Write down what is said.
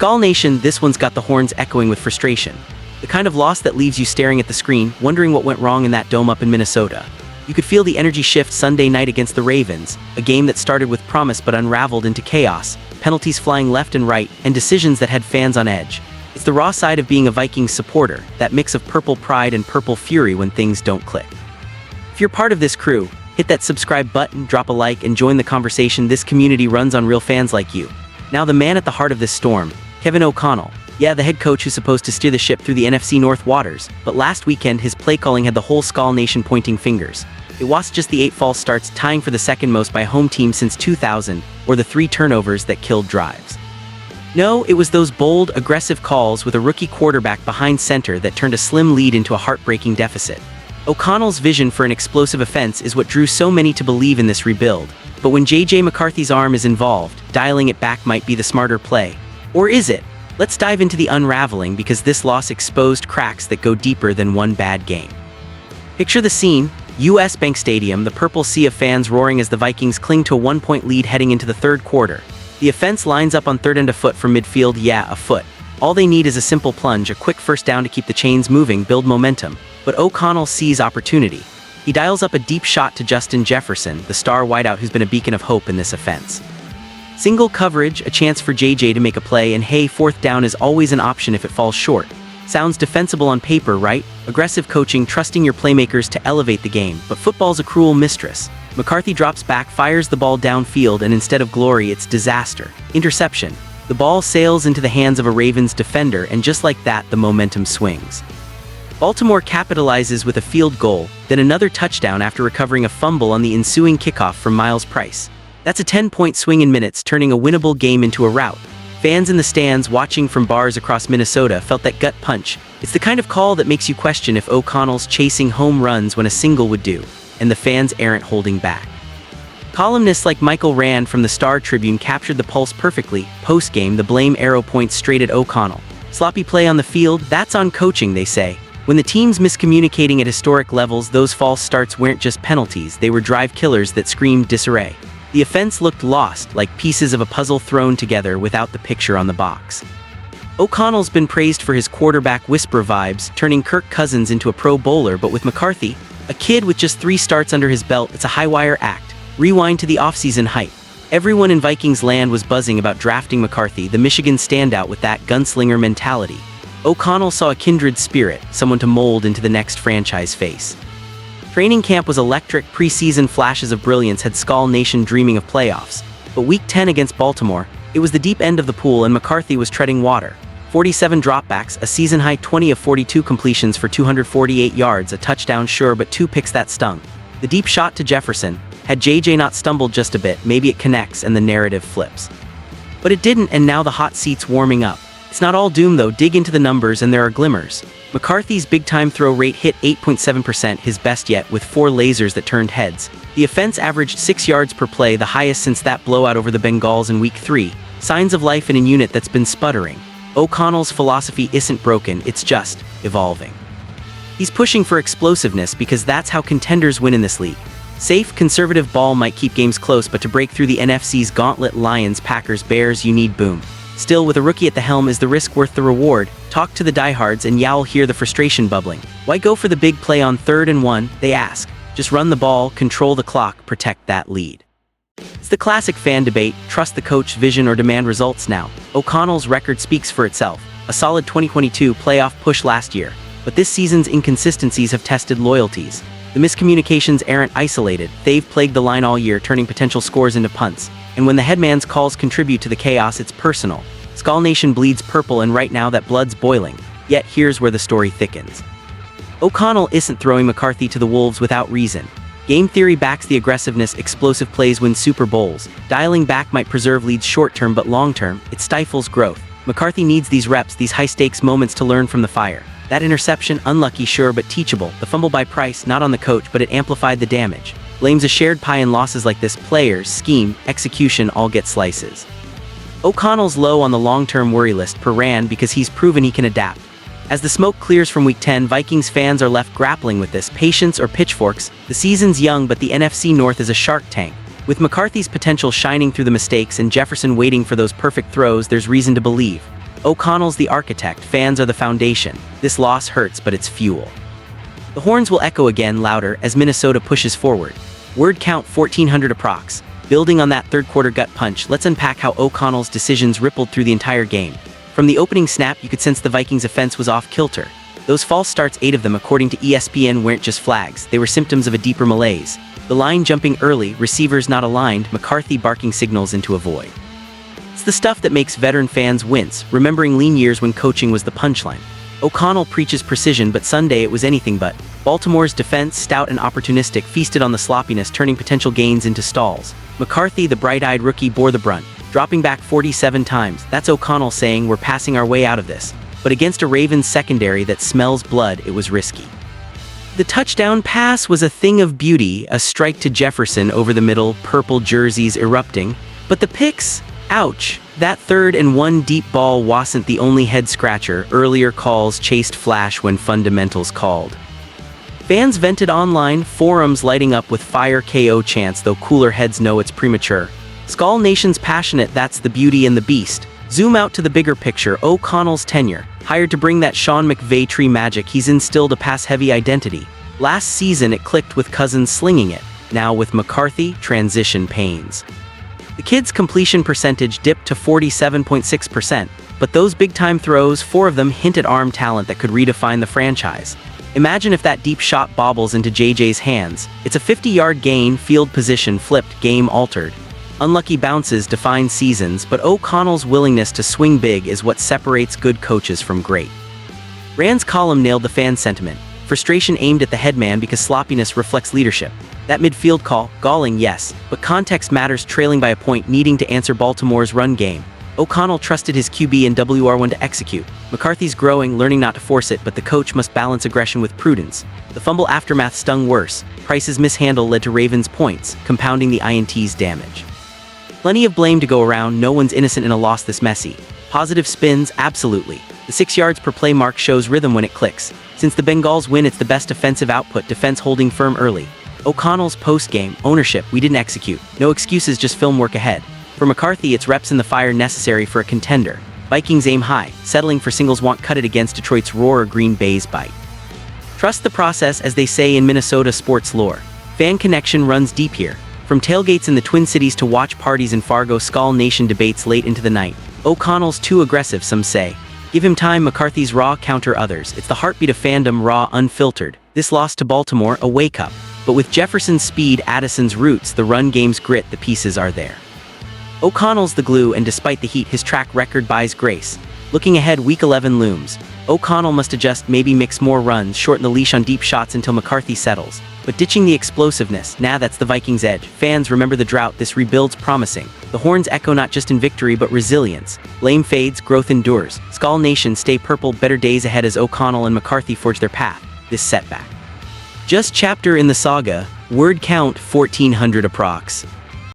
Skol Nation, this one's got the horns echoing with frustration. The kind of loss that leaves you staring at the screen, wondering what went wrong in that dome up in Minnesota. You could feel the energy shift Sunday night against the Ravens, a game that started with promise but unraveled into chaos, penalties flying left and right, and decisions that had fans on edge. It's the raw side of being a Vikings supporter, that mix of purple pride and purple fury when things don't click. If you're part of this crew, hit that subscribe button, drop a like, and join the conversation. This community runs on real fans like you. Now the man at the heart of this storm, Kevin O'Connell. Yeah, the head coach who's supposed to steer the ship through the NFC North waters, but last weekend his play calling had the whole Skol Nation pointing fingers. It was just the 8 false starts, tying for the second most by a home team since 2000, or the 3 turnovers that killed drives. No, it was those bold, aggressive calls with a rookie quarterback behind center that turned a slim lead into a heartbreaking deficit. O'Connell's vision for an explosive offense is what drew so many to believe in this rebuild, but when J.J. McCarthy's arm is involved, dialing it back might be the smarter play. Or is it? Let's dive into the unraveling, because this loss exposed cracks that go deeper than one bad game. Picture the scene: US Bank Stadium, the purple sea of fans roaring as the Vikings cling to a 1-point lead heading into the third quarter. The offense lines up on third and a foot from midfield. Yeah, a foot. All they need is a simple plunge, a quick first down to keep the chains moving, build momentum. But O'Connell sees opportunity. He dials up a deep shot to Justin Jefferson, the star wideout who's been a beacon of hope in this offense. Single coverage, a chance for JJ to make a play, and hey, fourth down is always an option if it falls short. Sounds defensible on paper, right? Aggressive coaching, trusting your playmakers to elevate the game, but football's a cruel mistress. McCarthy drops back, fires the ball downfield, and instead of glory, it's disaster. Interception. The ball sails into the hands of a Ravens defender, and just like that, the momentum swings. Baltimore capitalizes with a field goal, then another touchdown after recovering a fumble on the ensuing kickoff from Miles Price. That's a 10-point swing in minutes, turning a winnable game into a rout. Fans in the stands watching from bars across Minnesota felt that gut punch. It's the kind of call that makes you question if O'Connell's chasing home runs when a single would do, and the fans aren't holding back. Columnists like Michael Rand from the Star Tribune captured the pulse perfectly. Post-game, the blame arrow points straight at O'Connell. Sloppy play on the field, that's on coaching, they say. When the team's miscommunicating at historic levels, those false starts weren't just penalties, they were drive killers that screamed disarray. The offense looked lost, like pieces of a puzzle thrown together without the picture on the box. O'Connell's been praised for his quarterback whisper vibes, turning Kirk Cousins into a pro bowler, but with McCarthy, a kid with just 3 starts under his belt, it's a high-wire act. Rewind to the offseason hype. Everyone in Vikings land was buzzing about drafting McCarthy, the Michigan standout with that gunslinger mentality. O'Connell saw a kindred spirit, someone to mold into the next franchise face. Training camp was electric, preseason flashes of brilliance had Skol Nation dreaming of playoffs. But Week 10 against Baltimore, it was the deep end of the pool and McCarthy was treading water. 47 dropbacks, a season-high 20 of 42 completions for 248 yards, a touchdown sure, but 2 picks that stung. The deep shot to Jefferson, had JJ not stumbled just a bit, maybe it connects and the narrative flips. But it didn't, and now the hot seat's warming up. It's not all doom though, dig into the numbers and there are glimmers. McCarthy's big-time throw rate hit 8.7%, his best yet, with 4 lasers that turned heads. The offense averaged 6 yards per play, the highest since that blowout over the Bengals in Week 3. Signs of life in a unit that's been sputtering. O'Connell's philosophy isn't broken, it's just evolving. He's pushing for explosiveness because that's how contenders win in this league. Safe, conservative ball might keep games close, but to break through the NFC's gauntlet, Lions, Packers, Bears, you need boom. Still, with a rookie at the helm, is the risk worth the reward? Talk to the diehards and you'll hear the frustration bubbling. Why go for the big play on 3rd and 1, they ask. Just run the ball, control the clock, protect that lead. It's the classic fan debate, trust the coach's vision or demand results now. O'Connell's record speaks for itself. A solid 2022 playoff push last year. But this season's inconsistencies have tested loyalties. The miscommunications aren't isolated, they've plagued the line all year, turning potential scores into punts. And when the headman's calls contribute to the chaos, it's personal. Skol Nation bleeds purple, and right now that blood's boiling. Yet here's where the story thickens. O'Connell isn't throwing McCarthy to the wolves without reason. Game theory backs the aggressiveness, explosive plays win Super Bowls. Dialing back might preserve leads short-term, but long-term, it stifles growth. McCarthy needs these reps, these high-stakes moments to learn from the fire. That interception, unlucky sure, but teachable. The fumble by Price, not on the coach, but it amplified the damage. Blames a shared pie in losses like this. Players, scheme, execution all get slices. O'Connell's low on the long-term worry list per Rand because he's proven he can adapt. As the smoke clears from Week 10, Vikings fans are left grappling with this. Patience or pitchforks? The season's young, but the NFC North is a shark tank. With McCarthy's potential shining through the mistakes and Jefferson waiting for those perfect throws, there's reason to believe. O'Connell's the architect, fans are the foundation. This loss hurts, but it's fuel. The horns will echo again louder as Minnesota pushes forward. Word count 1,400 approx. Building on that third-quarter gut punch, let's unpack how O'Connell's decisions rippled through the entire game. From the opening snap, you could sense the Vikings' offense was off-kilter. Those false starts, 8 of them according to ESPN, weren't just flags, they were symptoms of a deeper malaise. The line jumping early, receivers not aligned, McCarthy barking signals into a void. It's the stuff that makes veteran fans wince, remembering lean years when coaching was the punchline. O'Connell preaches precision, but Sunday it was anything but. Baltimore's defense, stout and opportunistic, feasted on the sloppiness, turning potential gains into stalls. McCarthy, the bright-eyed rookie, bore the brunt, dropping back 47 times. That's O'Connell saying, "We're passing our way out of this." But against a Ravens secondary that smells blood, it was risky. The touchdown pass was a thing of beauty, a strike to Jefferson over the middle, purple jerseys erupting. But the picks? Ouch. That 3rd and 1 deep ball wasn't the only head-scratcher. Earlier calls chased flash when fundamentals called. Fans vented online, forums lighting up with fire KO chants, though cooler heads know it's premature. Skol Nation's passionate, that's the beauty and the beast. Zoom out to the bigger picture, O'Connell's tenure. Hired to bring that Sean McVay tree magic, he's instilled a pass-heavy identity. Last season it clicked with Cousins slinging it. Now with McCarthy, transition pains. The kid's completion percentage dipped to 47.6%, but those big-time throws, 4 of them, hint at arm talent that could redefine the franchise. Imagine if that deep shot bobbles into JJ's hands. It's a 50-yard gain, field position flipped, game altered. Unlucky bounces define seasons, but O'Connell's willingness to swing big is what separates good coaches from great. Rand's column nailed the fan sentiment. Frustration aimed at the headman because sloppiness reflects leadership. That midfield call, galling, yes, but context matters. Trailing by a point, needing to answer Baltimore's run game. O'Connell trusted his QB and WR1 to execute. McCarthy's growing, learning not to force it, but the coach must balance aggression with prudence. The fumble aftermath stung worse. Price's mishandle led to Ravens' points, compounding the INT's damage. Plenty of blame to go around, no one's innocent in a loss this messy. Positive spins, absolutely. The 6 yards per play mark shows rhythm when it clicks. Since the Bengals win, it's the best offensive output, defense holding firm early. O'Connell's post-game, ownership, we didn't execute. No excuses, just film work ahead. For McCarthy, it's reps in the fire necessary for a contender. Vikings aim high, settling for singles won't cut it against Detroit's roar or Green Bay's bite. Trust the process, as they say in Minnesota sports lore. Fan connection runs deep here. From tailgates in the Twin Cities to watch parties in Fargo, Skol Nation debates late into the night. O'Connell's too aggressive, some say. Give him time, McCarthy's raw, counter others. It's the heartbeat of fandom, raw, unfiltered. This loss to Baltimore, a wake-up. But with Jefferson's speed, Addison's roots, the run game's grit, the pieces are there. O'Connell's the glue, and despite the heat, his track record buys grace. Looking ahead, Week 11 looms. O'Connell must adjust, maybe mix more runs, shorten the leash on deep shots until McCarthy settles. But ditching the explosiveness, that's the Vikings' edge. Fans remember the drought, this rebuild's promising. The horns echo not just in victory but resilience. Blame fades, growth endures. Skol Nation stay purple, better days ahead as O'Connell and McCarthy forge their path. This setback. Just chapter in the saga, word count 1,400 approx.